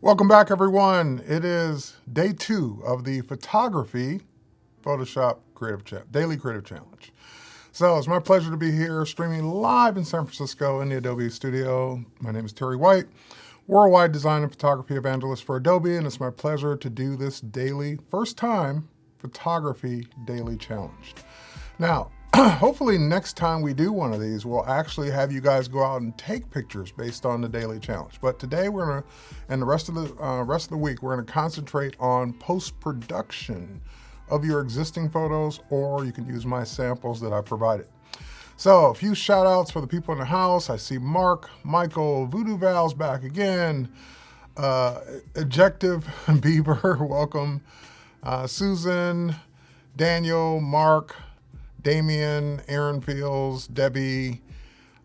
Welcome back, everyone. It is day 2 of the photography Photoshop Daily Creative Challenge. So it's my pleasure to be here streaming live in San Francisco in the Adobe studio. My name is Terry White, worldwide design and photography evangelist for Adobe, and it's my pleasure to do this daily, first time, photography daily challenge. Now, hopefully next time we do one of these, we'll actually have you guys go out and take pictures based on the daily challenge. But today we're gonna, and the rest of the week, we're gonna concentrate on post-production of your existing photos, or you can use my samples that I provided. So a few shout outs for the people in the house. I see Mark, Michael, Voodoo Val's back again, Ejective Beaver, welcome, Susan, Daniel, Mark, Damien, Aaron Fields, Debbie,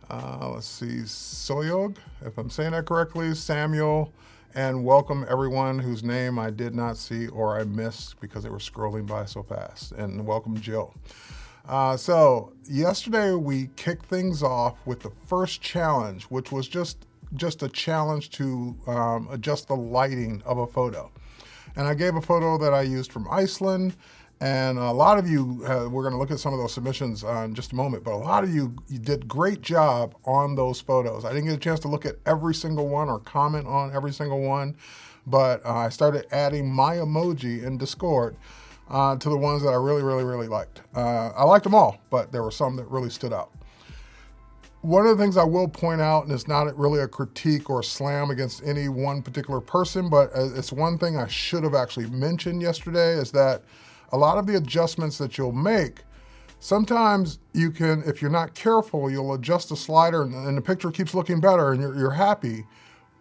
let's see, Soyog, if I'm saying that correctly, Samuel, and welcome everyone whose name I did not see or I missed because they were scrolling by so fast, and welcome Jill. So yesterday we kicked things off with the first challenge, which was just a challenge to adjust the lighting of a photo. And I gave a photo that I used from Iceland. And a lot of you, we're going to look at some of those submissions in just a moment, but a lot of you did great job on those photos. I didn't get a chance to look at every single one or comment on every single one, but I started adding my emoji in Discord to the ones that I really liked. I liked them all, but there were some that really stood out. One of the things I will point out, and it's not really a critique or a slam against any one particular person, but it's one thing I should have actually mentioned yesterday, is that a lot of the adjustments that you'll make, sometimes you can, if you're not careful, you'll adjust the slider and the picture keeps looking better and you're happy.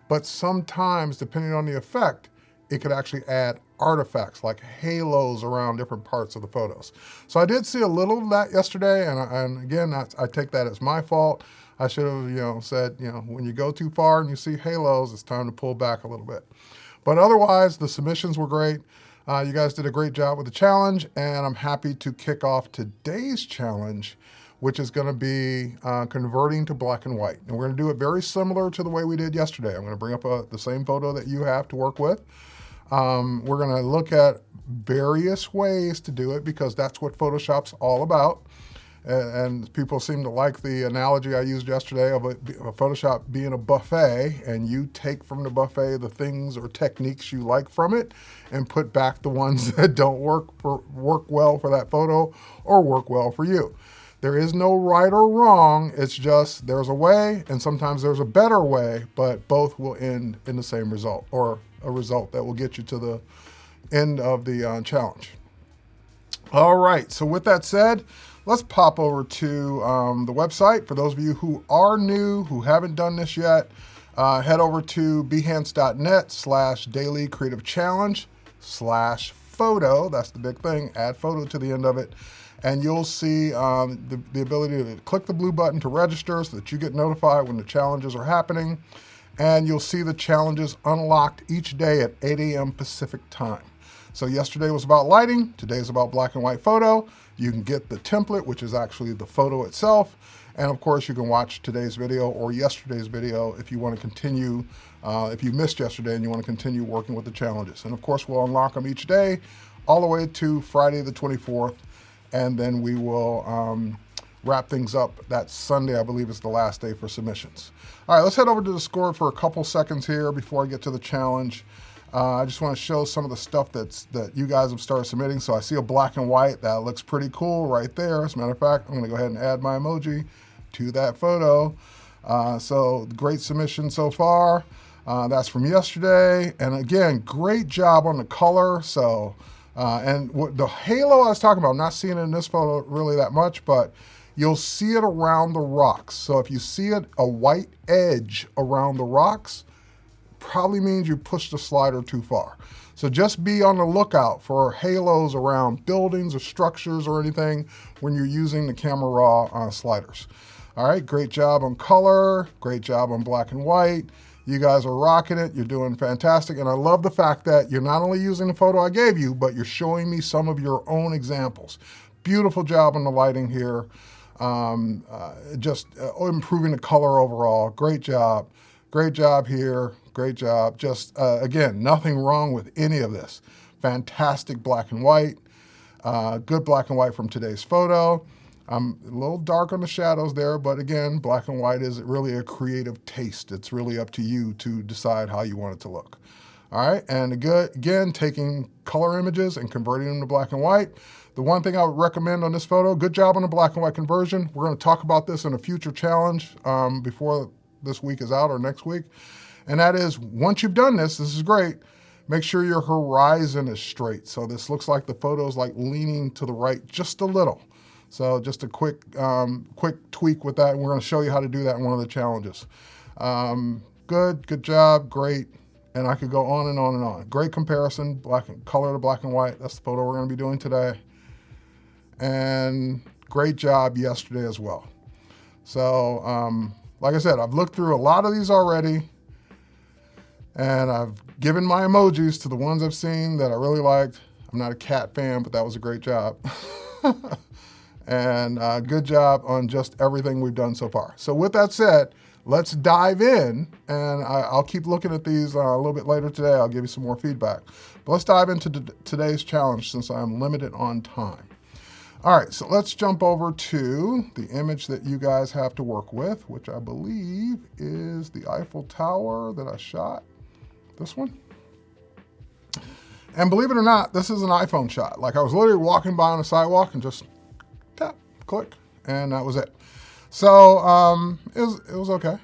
But sometimes, depending on the effect, it could actually add artifacts like halos around different parts of the photos. So I did see a little of that yesterday, and again, I take that as my fault. I should have, said, when you go too far and you see halos, it's time to pull back a little bit. But otherwise, the submissions were great. You guys did a great job with the challenge, and I'm happy to kick off today's challenge, which is going to be converting to black and white. And we're going to do it very similar to the way we did yesterday. I'm going to bring up the same photo that you have to work with. We're going to look at various ways to do it because that's what Photoshop's all about. And people seem to like the analogy I used yesterday of a Photoshop being a buffet, and you take from the buffet the things or techniques you like from it and put back the ones that don't work well for that photo or work well for you. There is no right or wrong, it's just there's a way and sometimes there's a better way, but both will end in the same result, or a result that will get you to the end of the challenge. All right, so with that said, let's pop over to the website. For those of you who are new, who haven't done this yet, head over to behance.net/daily creative challenge/photo. That's the big thing. Add photo to the end of it. And you'll see the ability to click the blue button to register so that you get notified when the challenges are happening. And you'll see the challenges unlocked each day at 8 a.m. Pacific time. So yesterday was about lighting, today is about black and white photo. You can get the template, which is actually the photo itself. And of course, you can watch today's video or yesterday's video if you want to continue, if you missed yesterday and you want to continue working with the challenges. And of course, we'll unlock them each day all the way to Friday the 24th. And then we will wrap things up. That Sunday, I believe, is the last day for submissions. All right, let's head over to Discord for a couple seconds here before I get to the challenge. I just want to show some of the stuff that you guys have started submitting. So I see a black and white. That looks pretty cool right there. As a matter of fact, I'm going to go ahead and add my emoji to that photo. So great submission so far. That's from yesterday. And again, great job on the color. So, and the halo I was talking about, I'm not seeing it in this photo really that much, but you'll see it around the rocks. So if you see a white edge around the rocks, probably means you pushed the slider too far. So just be on the lookout for halos around buildings or structures or anything when you're using the Camera Raw sliders. All right, great job on color, great job on black and white. You guys are rocking it, you're doing fantastic. And I love the fact that you're not only using the photo I gave you, but you're showing me some of your own examples. Beautiful job on the lighting here. Just improving the color overall, great job. Great job here. Great job. Just, again, nothing wrong with any of this. Fantastic black and white. Good black and white from today's photo. I'm a little dark on the shadows there, but again, black and white is really a creative taste. It's really up to you to decide how you want it to look. All right, and again, taking color images and converting them to black and white. The one thing I would recommend on this photo, good job on the black and white conversion. We're going to talk about this in a future challenge before this week is out or next week. And that is, once you've done this is great, make sure your horizon is straight. So this looks like the photo is like leaning to the right just a little. So just a quick tweak with that, and we're going to show you how to do that in one of the challenges. Good job, great. And I could go on and on and on. Great comparison, color to black and white. That's the photo we're going to be doing today. And great job yesterday as well. So like I said, I've looked through a lot of these already, and I've given my emojis to the ones I've seen that I really liked. I'm not a cat fan, but that was a great job. And good job on just everything we've done so far. So with that said, let's dive in, and I'll keep looking at these a little bit later today. I'll give you some more feedback. But let's dive into today's challenge since I'm limited on time. All right, so let's jump over to the image that you guys have to work with, which I believe is the Eiffel Tower that I shot. This one. And believe it or not, this is an iPhone shot. Like I was literally walking by on a sidewalk and just tap, click, and that was it. So it was okay.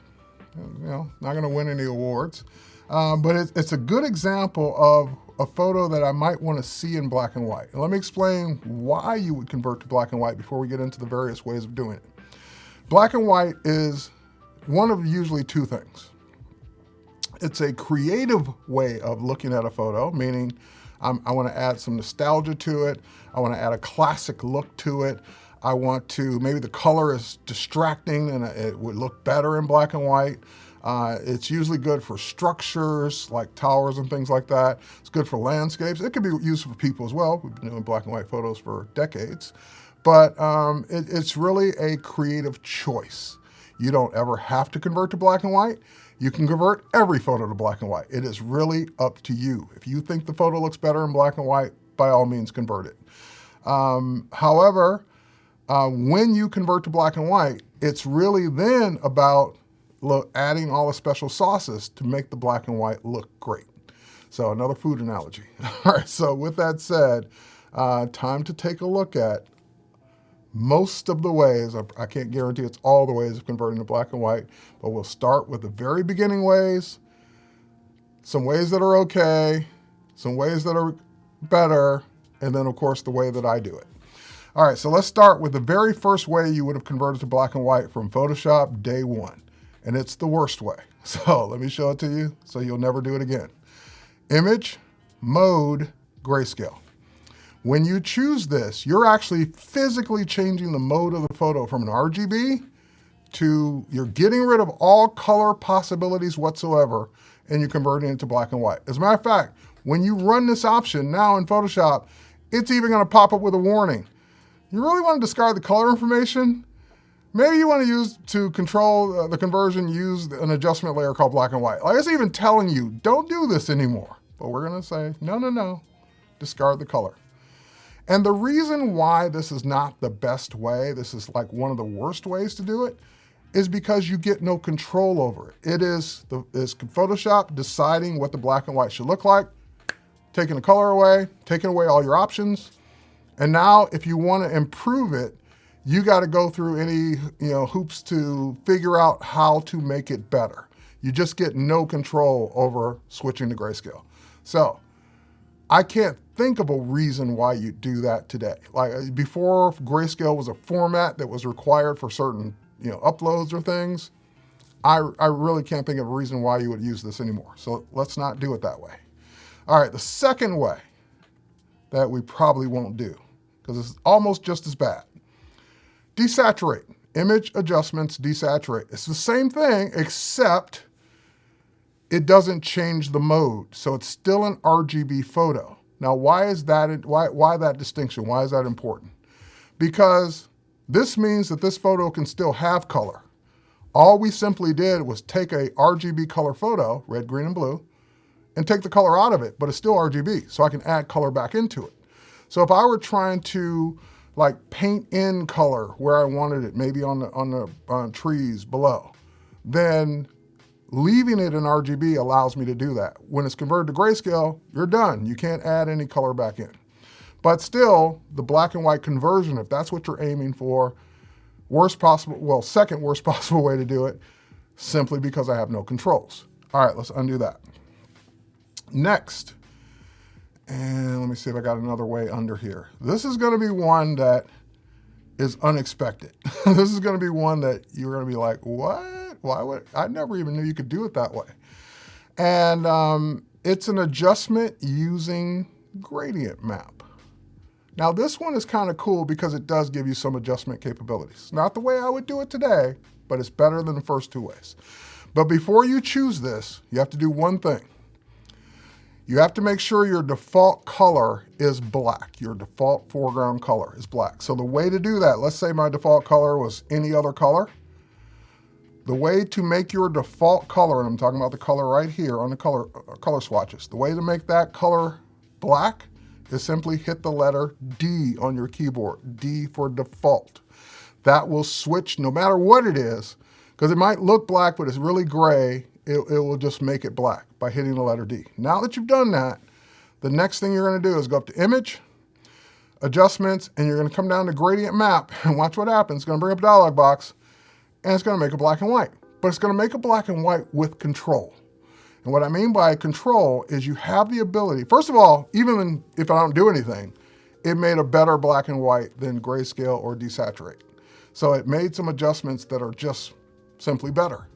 You know, not going to win any awards, but it's a good example of a photo that I might want to see in black and white. And let me explain why you would convert to black and white before we get into the various ways of doing it. Black and white is one of usually two things. It's a creative way of looking at a photo, meaning I want to add some nostalgia to it. I want to add a classic look to it. I want to, maybe the color is distracting and it would look better in black and white. It's usually good for structures like towers and things like that. It's good for landscapes. It can be used for people as well. We've been doing black and white photos for decades. But it's really a creative choice. You don't ever have to convert to black and white. You can convert every photo to black and white. It is really up to you. If you think the photo looks better in black and white, by all means convert it. However, when you convert to black and white, it's really then about adding all the special sauces to make the black and white look great. So another food analogy. All right, so with that said, time to take a look at most of the ways. I can't guarantee it's all the ways of converting to black and white, but we'll start with the very beginning ways, some ways that are okay, some ways that are better, and then of course the way that I do it. All right, so let's start with the very first way you would have converted to black and white from Photoshop day one, and it's the worst way. So let me show it to you so you'll never do it again. Image, mode, grayscale. When you choose this, you're actually physically changing the mode of the photo from an RGB to, you're getting rid of all color possibilities whatsoever, and you're converting it to black and white. As a matter of fact, when you run this option now in Photoshop, it's even gonna pop up with a warning. You really want to discard the color information? Maybe you want to use, to control the conversion, use an adjustment layer called black and white. Like it's even telling you, don't do this anymore. But we're gonna say, no, discard the color. And the reason why this is not the best way, this is like one of the worst ways to do it, is because you get no control over it. It is Photoshop deciding what the black and white should look like, taking the color away, taking away all your options. And now if you want to improve it, you got to go through any hoops to figure out how to make it better. You just get no control over switching to grayscale. So I can't think of a reason why you do that today. Like before, grayscale was a format that was required for certain uploads or things. I really can't think of a reason why you would use this anymore. So let's not do it that way. All right, the second way that we probably won't do, because it's almost just as bad. Desaturate. Image adjustments, desaturate. It's the same thing, except it doesn't change the mode. So it's still an RGB photo. Now, why is that? Why that distinction? Why is that important? Because this means that this photo can still have color. All we simply did was take a RGB color photo, red, green, and blue, and take the color out of it, but it's still RGB, so I can add color back into it. So if I were trying to like paint in color where I wanted it, maybe on the trees below, then leaving it in RGB allows me to do that. When it's converted to grayscale, you're done. You can't add any color back in. But still, the black and white conversion, if that's what you're aiming for, second worst possible way to do it, simply because I have no controls. All right, let's undo that. Next, and let me see if I got another way under here. This is going to be one that is unexpected. This is going to be one that you're going to be like, what? Why would I never even knew you could do it that way. And it's an adjustment using gradient map. Now this one is kind of cool because it does give you some adjustment capabilities. Not the way I would do it today, but it's better than the first two ways. But before you choose this, you have to do one thing. You have to make sure your default color is black. Your default foreground color is black. So the way to do that, let's say my default color was any other color. The way to make your default color, and I'm talking about the color right here on the color swatches, the way to make that color black is simply hit the letter D on your keyboard, D for default. That will switch no matter what it is, because it might look black, but it's really gray. It will just make it black by hitting the letter D. Now that you've done that, the next thing you're going to do is go up to Image, Adjustments, and you're going to come down to Gradient Map, and watch what happens. It's going to bring up a dialog box, and it's going to make a black and white. But it's going to make a black and white with control. And what I mean by control is you have the ability, first of all, even if I don't do anything, it made a better black and white than grayscale or desaturate. So it made some adjustments that are just simply better.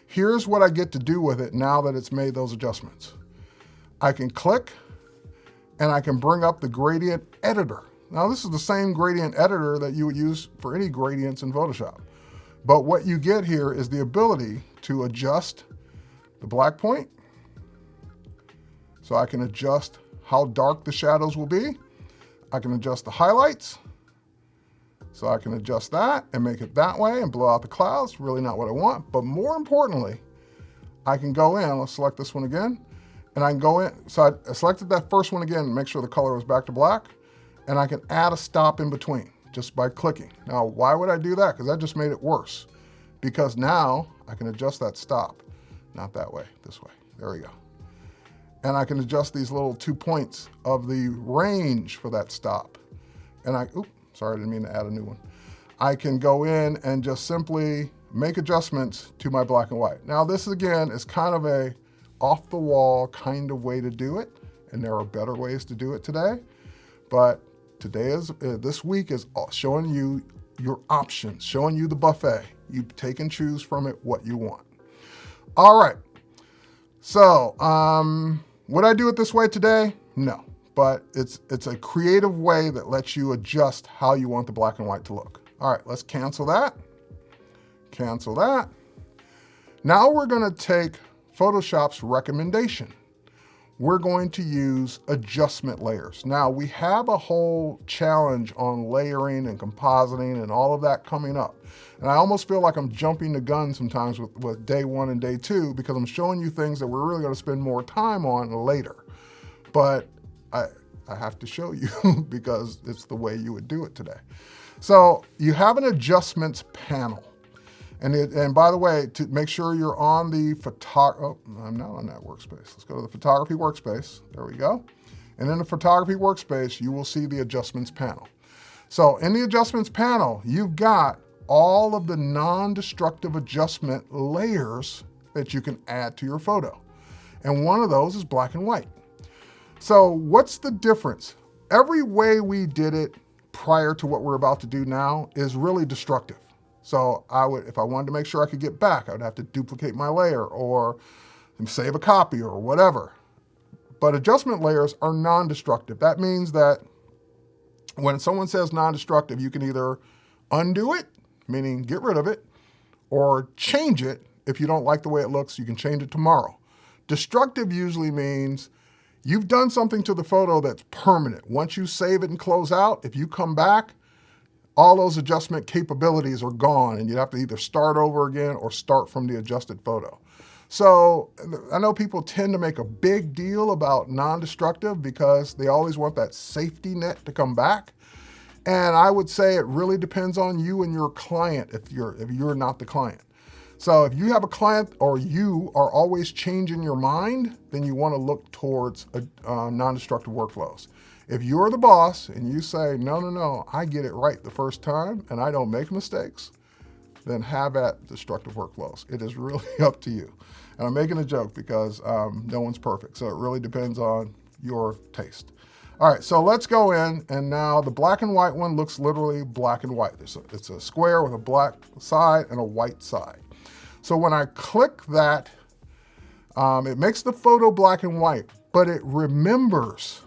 Here's what I get to do with it now that it's made those adjustments. I can click and I can bring up the gradient editor. Now this is the same gradient editor that you would use for any gradients in Photoshop. But what you get here is the ability to adjust the black point. So I can adjust how dark the shadows will be. I can adjust the highlights. So I can adjust that and make it that way and blow out the clouds. Really not what I want. But more importantly, I can go in, let's select this one again, and I can go in. So I selected that first one again and make sure the color was back to black. And I can add a stop in between just by clicking. Now, why would I do that? Because that just made it worse. Because now I can adjust that stop. Not that way, this way. There we go. And I can adjust these little 2 points of the range for that stop. And sorry, I didn't mean to add a new one. I can go in and just simply make adjustments to my black and white. Now this again is kind of a off the wall kind of way to do it. And there are better ways to do it today. But this week is showing you your options, showing you the buffet. You take and choose from it what you want. All right. So, would I do it this way today? No, but it's a creative way that lets you adjust how you want the black and white to look. All right, let's cancel that. Cancel that. Now we're going to take Photoshop's recommendation. We're going to use adjustment layers. Now we have a whole challenge on layering and compositing and all of that coming up. And I almost feel like I'm jumping the gun sometimes with day one and day two because I'm showing you things that we're really going to spend more time on later. But I have to show you because it's the way you would do it today. So you have an adjustments panel. And by the way, to make sure you're on the I'm not on that workspace. Let's go to the photography workspace. There we go. And in the photography workspace, you will see the adjustments panel. So in the adjustments panel, you've got all of the non-destructive adjustment layers that you can add to your photo. And one of those is black and white. So what's the difference? Every way we did it prior to what we're about to do now is really destructive. So if I wanted to make sure I could get back, I would have to duplicate my layer or save a copy or whatever. But adjustment layers are non-destructive. That means that when someone says non-destructive, you can either undo it, meaning get rid of it, or change it. If you don't like the way it looks, you can change it tomorrow. Destructive usually means you've done something to the photo that's permanent. Once you save it and close out, if you come back, all those adjustment capabilities are gone and you'd have to either start over again or start from the adjusted photo. So I know people tend to make a big deal about non-destructive because they always want that safety net to come back. And I would say it really depends on you and your client if you're not the client. So if you have a client or you are always changing your mind, then you want to look towards non-destructive workflows. If you're the boss and you say, no, I get it right the first time and I don't make mistakes, then have at destructive workflows. It is really up to you. And I'm making a joke because no one's perfect. So it really depends on your taste. All right, so let's go in, and now the black and white one looks literally black and white. It's a square with a black side and a white side. So when I click that, it makes the photo black and white, but it remembers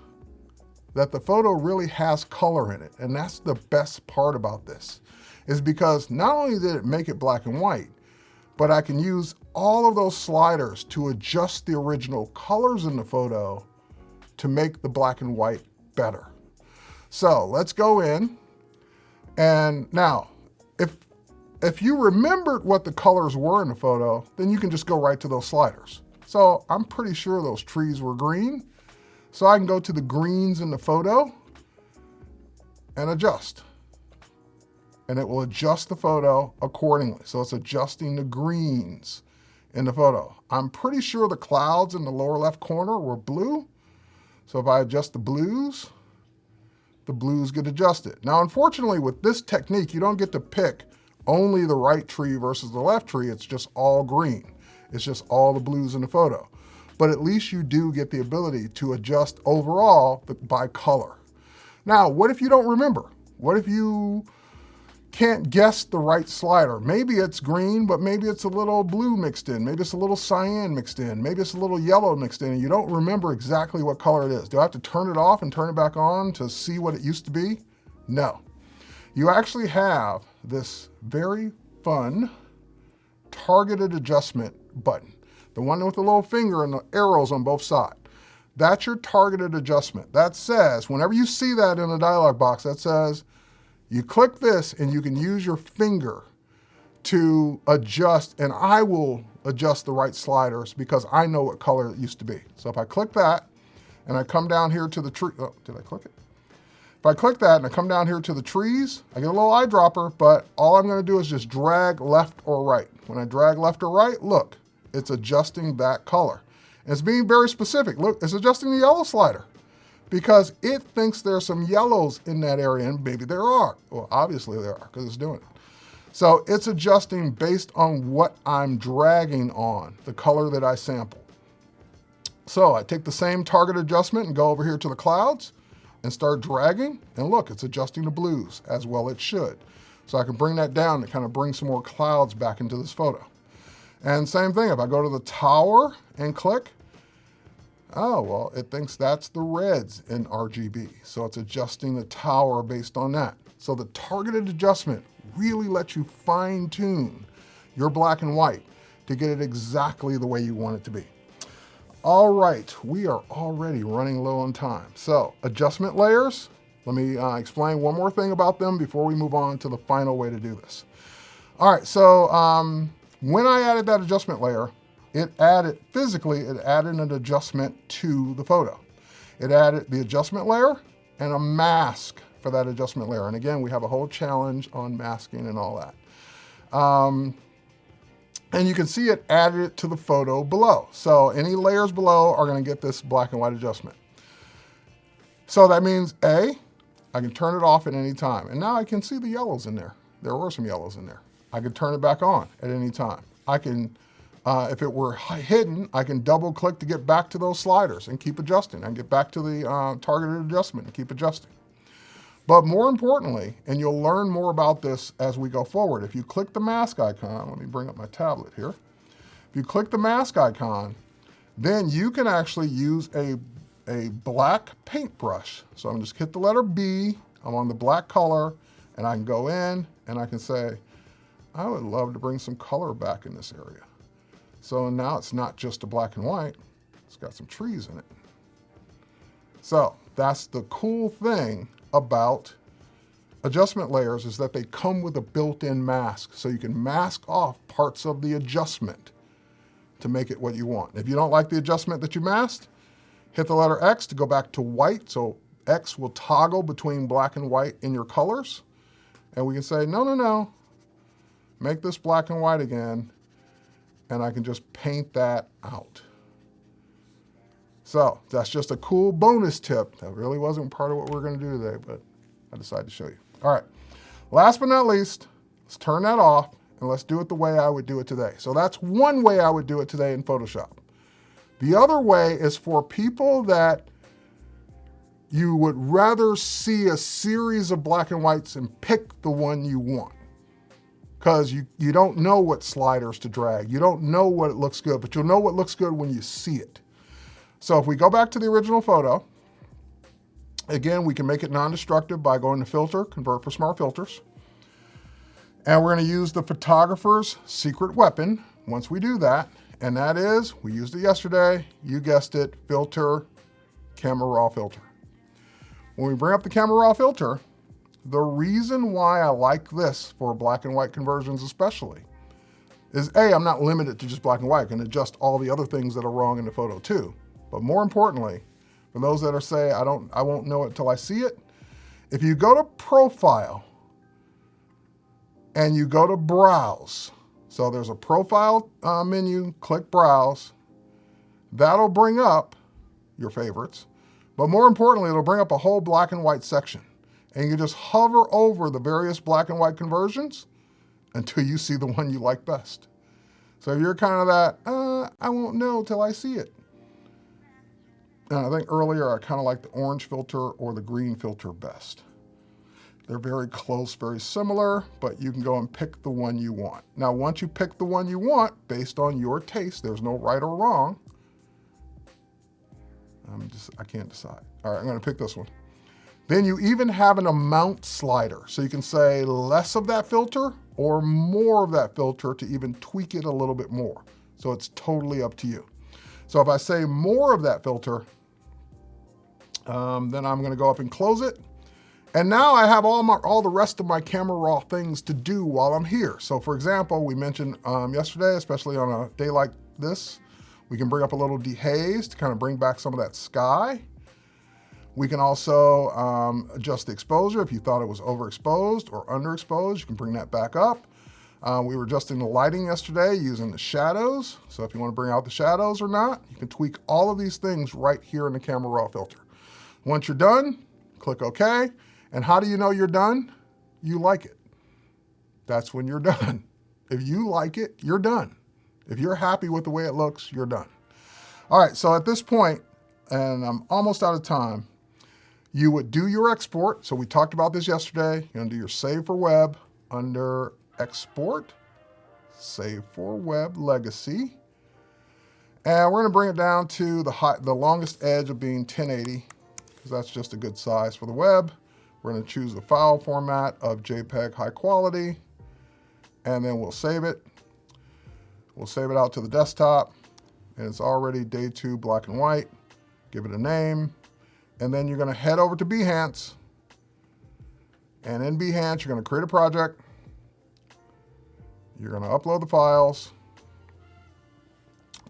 that the photo really has color in it. And that's the best part about this, is because not only did it make it black and white, but I can use all of those sliders to adjust the original colors in the photo to make the black and white better. So let's go in, and now, if you remembered what the colors were in the photo, then you can just go right to those sliders. So I'm pretty sure those trees were green, so I can go to the greens in the photo and adjust. And it will adjust the photo accordingly. So it's adjusting the greens in the photo. I'm pretty sure the clouds in the lower left corner were blue. So if I adjust the blues get adjusted. Now, unfortunately, with this technique, you don't get to pick only the right tree versus the left tree. It's just all green. It's just all the blues in the photo. But at least you do get the ability to adjust overall by color. Now, what if you don't remember? What if you can't guess the right slider? Maybe it's green, but maybe it's a little blue mixed in. Maybe it's a little cyan mixed in. Maybe it's a little yellow mixed in, and you don't remember exactly what color it is. Do I have to turn it off and turn it back on to see what it used to be? No. You actually have this very fun targeted adjustment button, the one with the little finger and the arrows on both sides. That's your targeted adjustment. That says, whenever you see that in a dialog box, that says, you click this and you can use your finger to adjust, and I will adjust the right sliders because I know what color it used to be. So if I click that and I come down here to the tree, oh, did I click it? If I click that and I come down here to the trees, I get a little eyedropper, but all I'm gonna do is just drag left or right. When I drag left or right, look, it's adjusting that color. And it's being very specific. Look, it's adjusting the yellow slider because it thinks there's some yellows in that area, and maybe there are. Well, obviously there are because it's doing it. So it's adjusting based on what I'm dragging on, the color that I sample. So I take the same target adjustment and go over here to the clouds and start dragging, and look, it's adjusting the blues as well it should. So I can bring that down to kind of bring some more clouds back into this photo. And same thing, if I go to the tower and click, oh, well, it thinks that's the reds in RGB. So it's adjusting the tower based on that. So the targeted adjustment really lets you fine tune your black and white to get it exactly the way you want it to be. All right, we are already running low on time. So adjustment layers, let me explain one more thing about them before we move on to the final way to do this. All right, so when I added that adjustment layer, it added an adjustment to the photo. It added the adjustment layer and a mask for that adjustment layer. And again, we have a whole challenge on masking and all that. And you can see it added it to the photo below. So any layers below are gonna get this black and white adjustment. So that means I can turn it off at any time. And now I can see the yellows in there. There were some yellows in there. I can turn it back on at any time. I can, if it were hidden, I can double click to get back to those sliders and keep adjusting. I can get back to the targeted adjustment and keep adjusting. But more importantly, and you'll learn more about this as we go forward, if you click the mask icon, let me bring up my tablet here. If you click the mask icon, then you can actually use a black paintbrush. So I'm just hit the letter B, I'm on the black color, and I can go in and I can say, I would love to bring some color back in this area. So now it's not just a black and white, it's got some trees in it. So that's the cool thing about adjustment layers is that they come with a built-in mask, so you can mask off parts of the adjustment to make it what you want. If you don't like the adjustment that you masked, hit the letter X to go back to white, so X will toggle between black and white in your colors, and we can say, no, no, no, make this black and white again, and I can just paint that out. So that's just a cool bonus tip. That really wasn't part of what we're going to do today, but I decided to show you. All right, last but not least, let's turn that off and let's do it the way I would do it today. So that's one way I would do it today in Photoshop. The other way is for people that you would rather see a series of black and whites and pick the one you want. Because you don't know what sliders to drag. You don't know what it looks good, but you'll know what looks good when you see it. So if we go back to the original photo, again, we can make it non-destructive by going to Filter, Convert for Smart Filters. And we're going to use the photographer's secret weapon once we do that. And that is, we used it yesterday, you guessed it, Filter, Camera Raw Filter. When we bring up the Camera Raw Filter, the reason why I like this for black and white conversions especially is A, I'm not limited to just black and white. I can adjust all the other things that are wrong in the photo too. But more importantly, for those that are say, I won't know it till I see it, if you go to Profile and you go to Browse, so there's a Profile menu, click Browse, that'll bring up your favorites, but more importantly, it'll bring up a whole black and white section. And you just hover over the various black and white conversions until you see the one you like best. So if you're kind of that, I won't know till I see it. And I think earlier I kind of like the orange filter or the green filter best. They're very close, very similar, but you can go and pick the one you want. Now, once you pick the one you want, based on your taste, there's no right or wrong. I can't decide. All right, I'm gonna pick this one. Then you even have an amount slider. So you can say less of that filter or more of that filter to even tweak it a little bit more. So it's totally up to you. So if I say more of that filter, then I'm gonna go up and close it. And now I have all the rest of my Camera Raw things to do while I'm here. So for example, we mentioned yesterday, especially on a day like this, we can bring up a little dehaze to kind of bring back some of that sky. We can also adjust the exposure. If you thought it was overexposed or underexposed, you can bring that back up. We were adjusting the lighting yesterday using the shadows. So if you want to bring out the shadows or not, you can tweak all of these things right here in the Camera Raw filter. Once you're done, click OK. And how do you know you're done? You like it. That's when you're done. If you like it, you're done. If you're happy with the way it looks, you're done. All right, so at this point, and I'm almost out of time, you would do your export. So we talked about this yesterday. You're gonna do your save for web under export, save for web legacy. And we're gonna bring it down to the longest edge of being 1080, because that's just a good size for the web. We're gonna choose the file format of JPEG high quality, and then we'll save it. We'll save it out to the desktop, and it's already day 2 black and white. Give it a name, and then you're gonna head over to Behance, and in Behance, you're gonna create a project. You're gonna upload the files,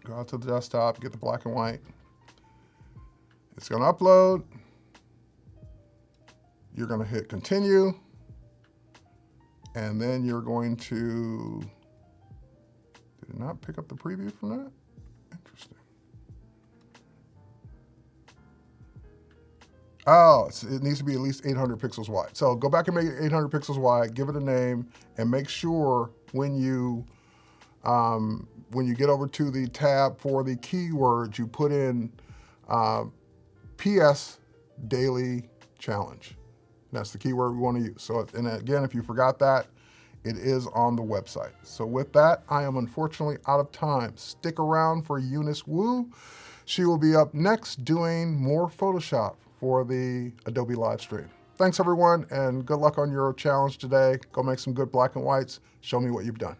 go out to the desktop, get the black and white. It's gonna upload. You're gonna hit continue, and then you're going to, did it not pick up the preview from that? Interesting. Oh, it needs to be at least 800 pixels wide. So go back and make it 800 pixels wide, give it a name, and make sure when you get over to the tab for the keywords, you put in PS Daily Challenge. That's the keyword we want to use. So, and again, if you forgot that, it is on the website. So with that, I am unfortunately out of time. Stick around for Eunice Wu. She will be up next doing more Photoshop for the Adobe live stream. Thanks everyone, and good luck on your challenge today. Go make some good black and whites. Show me what you've done.